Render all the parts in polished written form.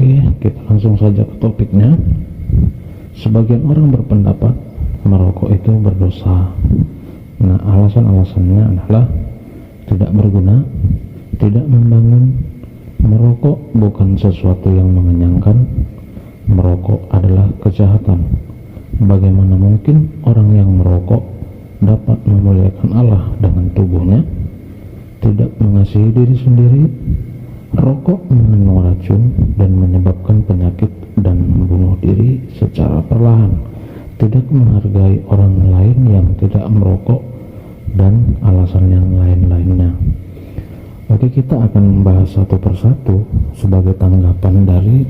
Oke, kita langsung saja ke topiknya. Sebagian orang berpendapat merokok itu berdosa. Nah, alasan-alasannya adalah tidak berguna, tidak membangun, merokok bukan sesuatu yang mengenyangkan, merokok adalah kejahatan. Bagaimana mungkin orang yang merokok dapat memuliakan Allah dengan tubuhnya, tidak mengasihi diri sendiri? Rokok mengandung racun dan menyebabkan penyakit dan membunuh diri secara perlahan, tidak menghargai orang lain yang tidak merokok, dan alasan yang lain-lainnya. Oke, kita akan membahas satu persatu sebagai tanggapan dari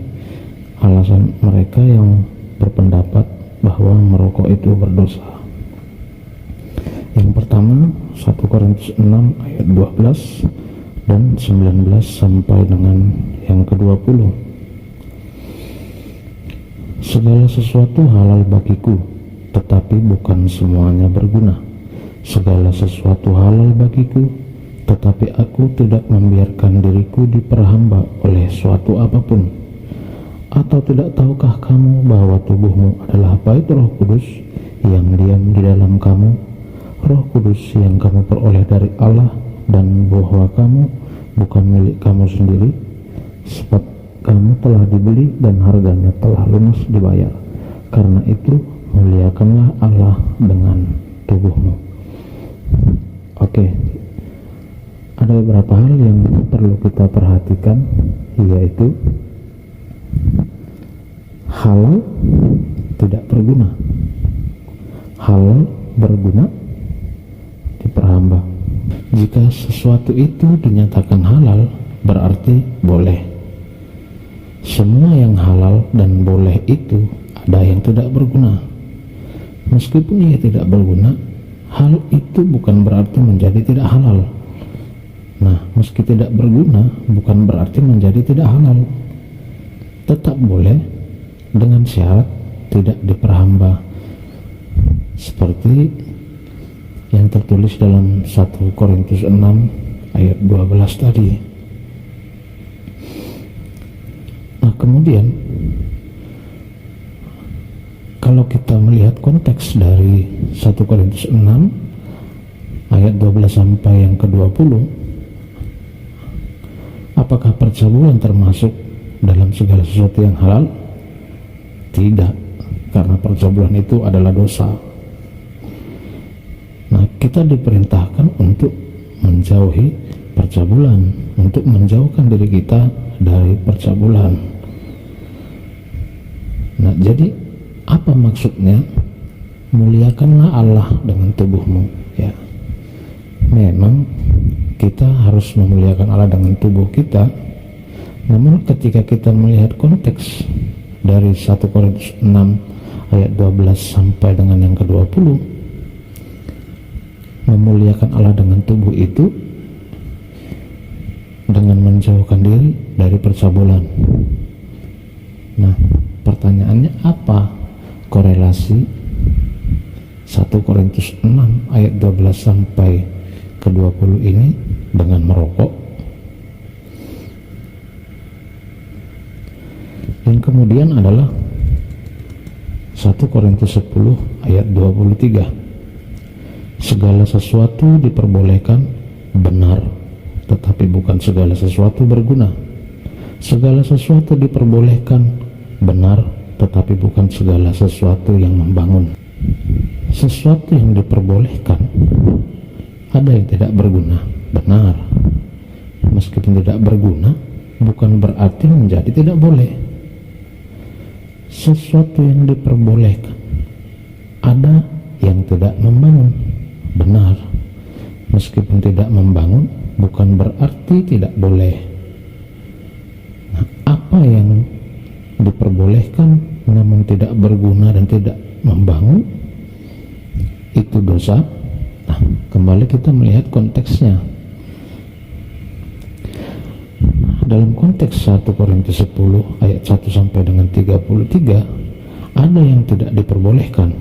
alasan mereka yang berpendapat bahwa merokok itu berdosa. Yang pertama, 1 Korintus 6 ayat 12 dan 19 sampai dengan yang ke-20. Segala sesuatu halal bagiku, tetapi bukan semuanya berguna. Segala sesuatu halal bagiku, tetapi aku tidak membiarkan diriku diperhamba oleh suatu apapun. Atau tidak tahukah kamu bahwa tubuhmu adalah bait Roh Kudus yang diam di dalam kamu, Roh Kudus yang kamu peroleh dari Allah, dan bahwa kamu bukan milik kamu sendiri, sebab kamu telah dibeli dan harganya telah lunas dibayar. Karena itu muliakanlah Allah dengan tubuhmu. Oke, ada beberapa hal yang perlu kita perhatikan, yaitu halal tidak berguna, halal berguna diperhamba. Jika sesuatu itu dinyatakan halal, berarti boleh. Semua yang halal dan boleh itu ada yang tidak berguna. Meskipun ia tidak berguna, hal itu bukan berarti menjadi tidak halal. Nah, meski tidak berguna bukan berarti menjadi tidak halal. Tetap boleh dengan syarat tidak diperhamba, seperti yang tertulis dalam 1 Korintus 6 ayat 12 tadi. Nah, kemudian kalau kita melihat konteks dari 1 Korintus 6 ayat 12 sampai yang ke-20, apakah percabulan termasuk dalam segala sesuatu yang halal? Tidak, karena percabulan itu adalah dosa. Nah, kita diperintahkan untuk menjauhi percabulan, untuk menjauhkan diri kita dari percabulan. Nah, jadi apa maksudnya? Muliakanlah Allah dengan tubuhmu, ya. Memang kita harus memuliakan Allah dengan tubuh kita. Namun ketika kita melihat konteks dari 1 Korintus 6 ayat 12 sampai dengan yang ke-20, memuliakan Allah dengan tubuh itu dengan menjauhkan diri dari percabulan. Nah, pertanyaannya apa korelasi 1 Korintus 6 ayat 12 sampai ke-20 ini dengan merokok? Dan kemudian adalah 1 Korintus 10 ayat 23. Segala sesuatu diperbolehkan, benar, tetapi bukan segala sesuatu berguna. Segala sesuatu diperbolehkan, benar, tetapi bukan segala sesuatu yang membangun. Sesuatu yang diperbolehkan, ada yang tidak berguna, benar. Meskipun tidak berguna, bukan berarti menjadi tidak boleh. Sesuatu yang diperbolehkan, ada yang tidak membangun, benar. Meskipun tidak membangun, bukan berarti tidak boleh. Nah, apa yang diperbolehkan namun tidak berguna dan tidak membangun, itu dosa. Nah, kembali kita melihat konteksnya. Dalam konteks 1 Korintus 10 ayat 1 sampai dengan 33, ada yang tidak diperbolehkan,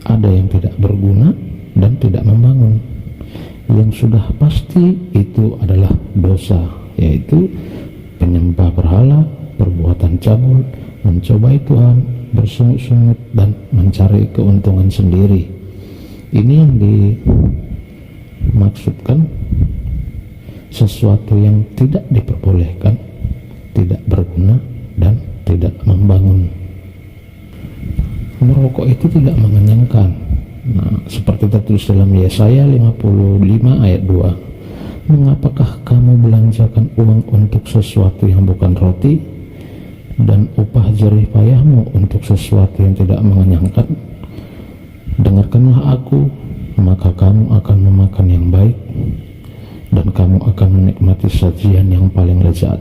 ada yang tidak berguna dan tidak membangun. Yang sudah pasti itu adalah dosa, yaitu penyembah berhala, perbuatan perbuatan cabul, mencobai Tuhan, bersungut-sungut, dan mencari keuntungan sendiri. Ini yang dimaksudkan sesuatu yang tidak diperbolehkan, tidak berguna, dan tidak membangun. Merokok itu tidak mengenyangkan. Nah, seperti tertulis dalam Yesaya 55 ayat 2. Mengapakah kamu belanjakan uang untuk sesuatu yang bukan roti, dan upah jerih payahmu untuk sesuatu yang tidak mengenyangkan? Dengarkanlah aku, maka kamu akan memakan yang baik, dan kamu akan menikmati sajian yang paling lezat.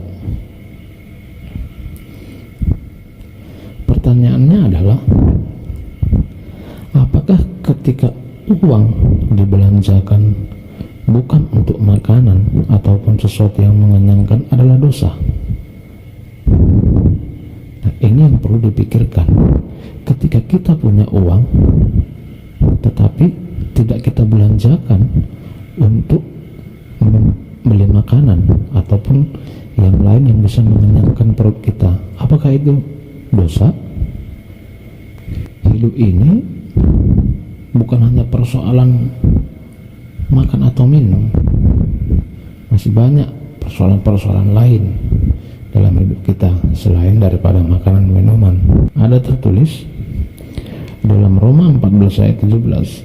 Pertanyaannya adalah, apakah ketika uang dibelanjakan bukan untuk makanan ataupun sesuatu yang mengenyangkan adalah dosa? Nah, ini yang perlu dipikirkan. Ketika kita punya uang tetapi tidak kita belanjakan untuk membeli makanan ataupun yang lain yang bisa mengenyangkan perut kita, apakah itu dosa? Hidup ini bukan hanya persoalan makan atau minum, masih banyak persoalan-persoalan lain dalam hidup kita selain daripada makanan dan minuman. Ada tertulis dalam Roma 14 ayat 17,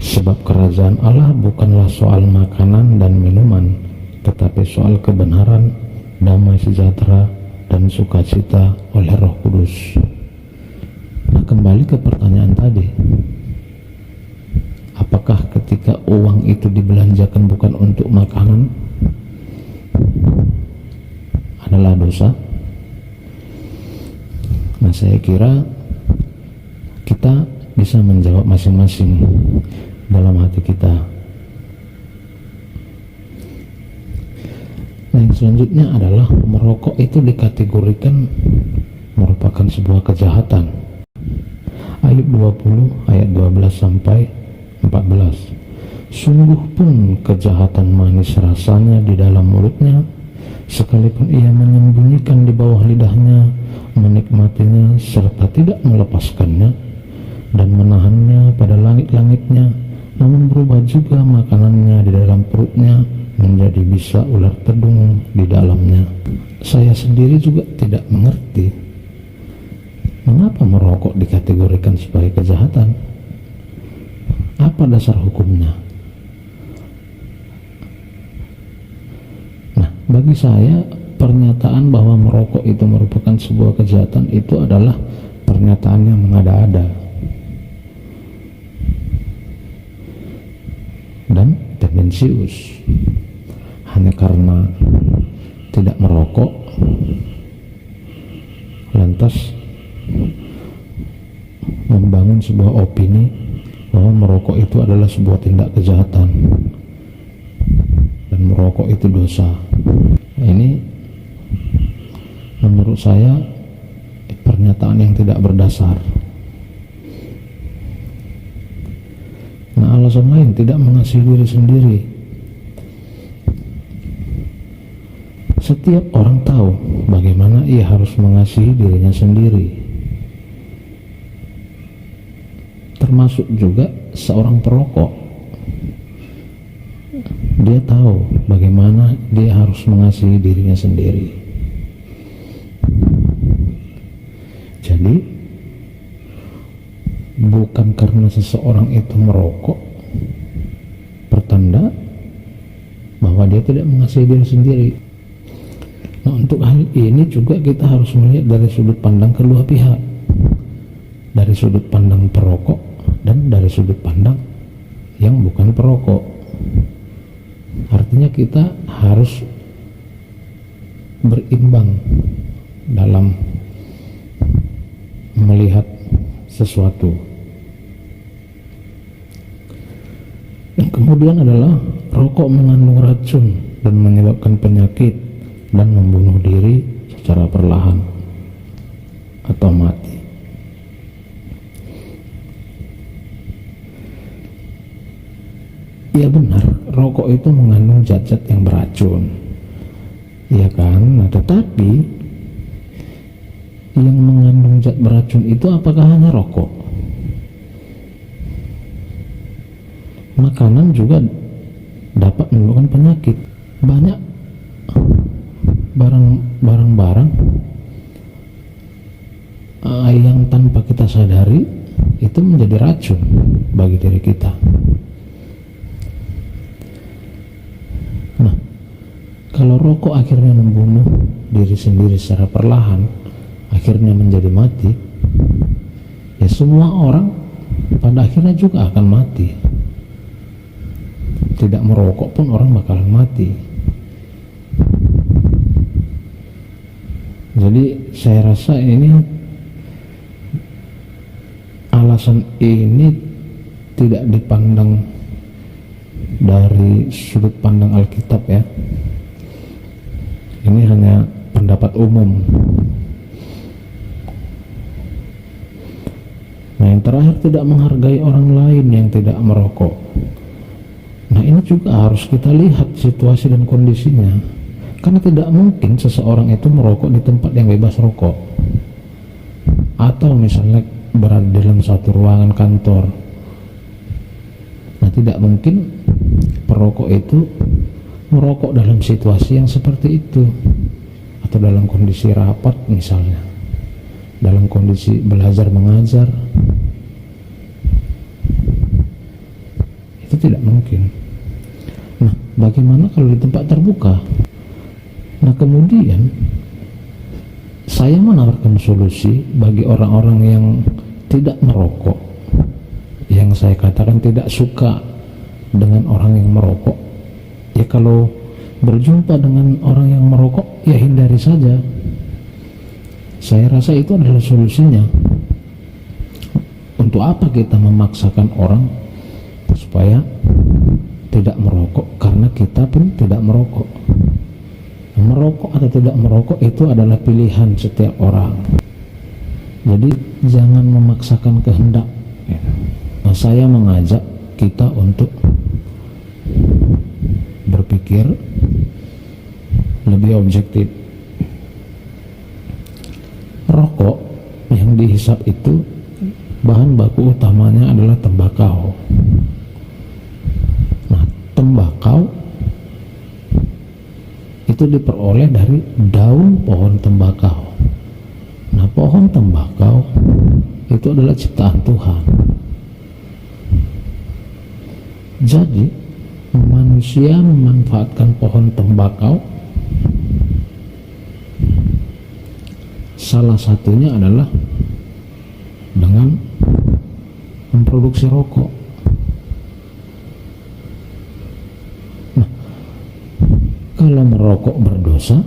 sebab kerajaan Allah bukanlah soal makanan dan minuman, tetapi soal kebenaran, damai sejahtera, dan sukacita oleh Roh Kudus. Nah, kembali ke pertanyaan tadi, apakah ketika uang itu dibelanjakan bukan untuk makanan adalah dosa? Nah, saya kira kita bisa menjawab masing-masing dalam hati kita. Nah, yang selanjutnya adalah merokok itu dikategorikan merupakan sebuah kejahatan. Ayub 20 ayat 12 sampai 14. Sungguh pun kejahatan manis rasanya di dalam mulutnya, sekalipun ia menyembunyikan di bawah lidahnya, menikmatinya serta tidak melepaskannya, dan menahannya pada langit-langitnya, namun berubah juga makanannya di dalam perutnya menjadi bisa ular tedung di dalamnya. Saya sendiri juga tidak mengerti mengapa merokok dikategorikan sebagai kejahatan. Apa dasar hukumnya? Nah, bagi saya pernyataan bahwa merokok itu merupakan sebuah kejahatan itu adalah pernyataan yang mengada-ada dan tendensius. Hanya karena tidak merokok lantas membangun sebuah opini bahwa merokok itu adalah sebuah tindak kejahatan dan merokok itu dosa. Ini menurut saya pernyataan yang tidak berdasar. Nah, alasan lain, tidak mengasihi diri sendiri. Setiap orang tahu bagaimana ia harus mengasihi dirinya sendiri, termasuk juga seorang perokok. Dia tahu bagaimana dia harus mengasihi dirinya sendiri. Jadi bukan karena seseorang itu merokok pertanda bahwa dia tidak mengasihi diri sendiri. Nah, untuk hal ini juga kita harus melihat dari sudut pandang kedua pihak, dari sudut pandang perokok dan dari sudut pandang yang bukan perokok. Artinya kita harus berimbang dalam melihat sesuatu. Yang kemudian adalah rokok mengandung racun dan menyebabkan penyakit dan membunuh diri secara perlahan atau mati. Ya benar, rokok itu mengandung zat-zat yang beracun, ya kan? Nah, tetapi zat beracun itu apakah hanya rokok? Makanan juga dapat menimbulkan penyakit. Banyak barang-barang yang tanpa kita sadari itu menjadi racun bagi diri kita. Nah, kalau rokok akhirnya membunuh diri sendiri secara perlahan, akhirnya menjadi mati, ya semua orang pada akhirnya juga akan mati. Tidak merokok pun orang bakalan mati. Jadi saya rasa ini alasan ini tidak dipandang dari sudut pandang Alkitab ya. Ini hanya pendapat umum. Nah, yang terakhir, tidak menghargai orang lain yang tidak merokok. Nah, ini juga harus kita lihat situasi dan kondisinya, karena tidak mungkin seseorang itu merokok di tempat yang bebas rokok, atau misalnya berada dalam satu ruangan kantor. Nah, tidak mungkin perokok itu merokok dalam situasi yang seperti itu, atau dalam kondisi rapat misalnya, dalam kondisi belajar mengajar. Itu tidak mungkin. Nah, bagaimana kalau di tempat terbuka? Nah, kemudian saya menawarkan solusi bagi orang-orang yang tidak merokok, yang saya katakan tidak suka dengan orang yang merokok. Ya, kalau berjumpa dengan orang yang merokok, ya hindari saja. Saya rasa itu adalah solusinya. Untuk apa kita memaksakan orang supaya tidak merokok, karena kita pun tidak merokok. Merokok atau tidak merokok itu adalah pilihan setiap orang. Jadi jangan memaksakan kehendak. Nah, saya mengajak kita untuk berpikir lebih objektif. Rokok yang dihisap itu bahan baku utamanya adalah tembakau. Nah, tembakau itu diperoleh dari daun pohon tembakau. Nah, pohon tembakau itu adalah ciptaan Tuhan. Jadi manusia memanfaatkan pohon tembakau, salah satunya adalah dengan memproduksi rokok. Nah, kalau merokok berdosa,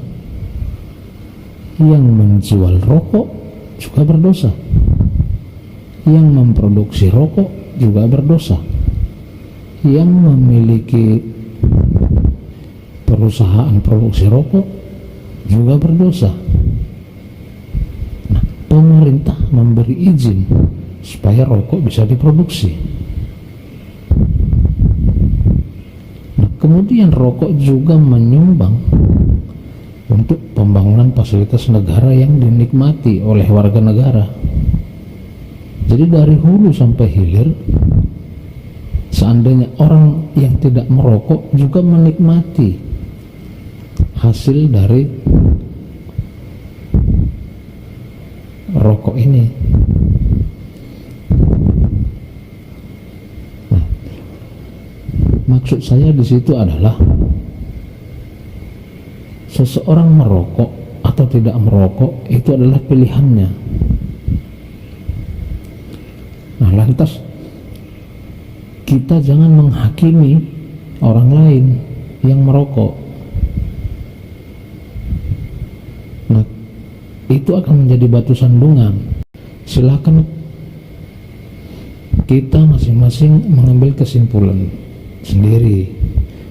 yang menjual rokok juga berdosa, yang memproduksi rokok juga berdosa, yang memiliki perusahaan produksi rokok juga berdosa. Nah, pemerintah memberi izin supaya rokok bisa diproduksi. Nah, kemudian rokok juga menyumbang untuk pembangunan fasilitas negara yang dinikmati oleh warga negara. Jadi dari hulu sampai hilir, seandainya orang yang tidak merokok juga menikmati hasil dari rokok ini. Nah, maksud saya di situ adalah seseorang merokok atau tidak merokok itu adalah pilihannya. Nah, lantas kita jangan menghakimi orang lain yang merokok. Nah, itu akan menjadi batu sandungan. Silakan kita masing-masing mengambil kesimpulan sendiri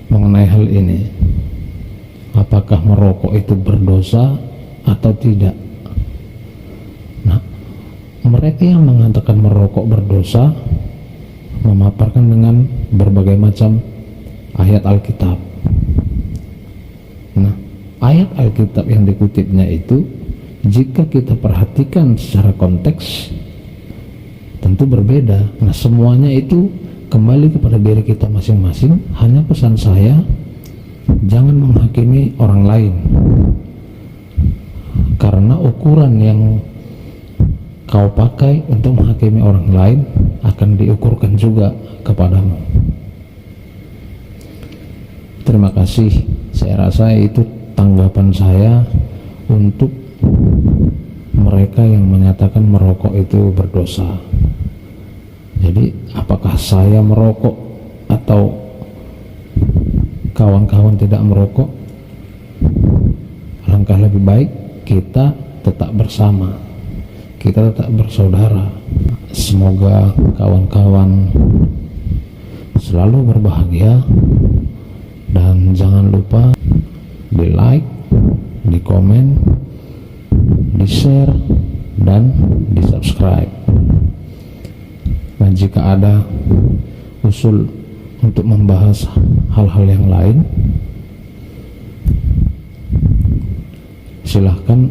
mengenai hal ini. Apakah merokok itu berdosa atau tidak? Nah, mereka yang mengatakan merokok berdosa memaparkan dengan berbagai macam ayat Alkitab. Nah, ayat Alkitab yang dikutipnya itu jika kita perhatikan secara konteks tentu berbeda. Nah, semuanya itu kembali kepada diri kita masing-masing. Hanya pesan saya, jangan menghakimi orang lain, karena ukuran yang kau pakai untuk menghakimi orang lain akan diukurkan juga kepadamu. Terima kasih. Saya rasa itu tanggapan saya untuk mereka yang menyatakan merokok itu berdosa. Jadi apakah saya merokok atau kawan-kawan tidak merokok? Langkah lebih baik kita tetap bersama, kita tetap bersaudara. Semoga kawan-kawan selalu berbahagia, dan jangan lupa di like, di komen, di share, dan di subscribe. Nah, jika ada usul untuk membahas hal-hal yang lain, silahkan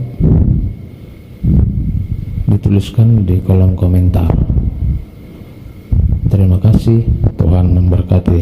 dituliskan di kolom komentar. Terima kasih, Tuhan memberkati.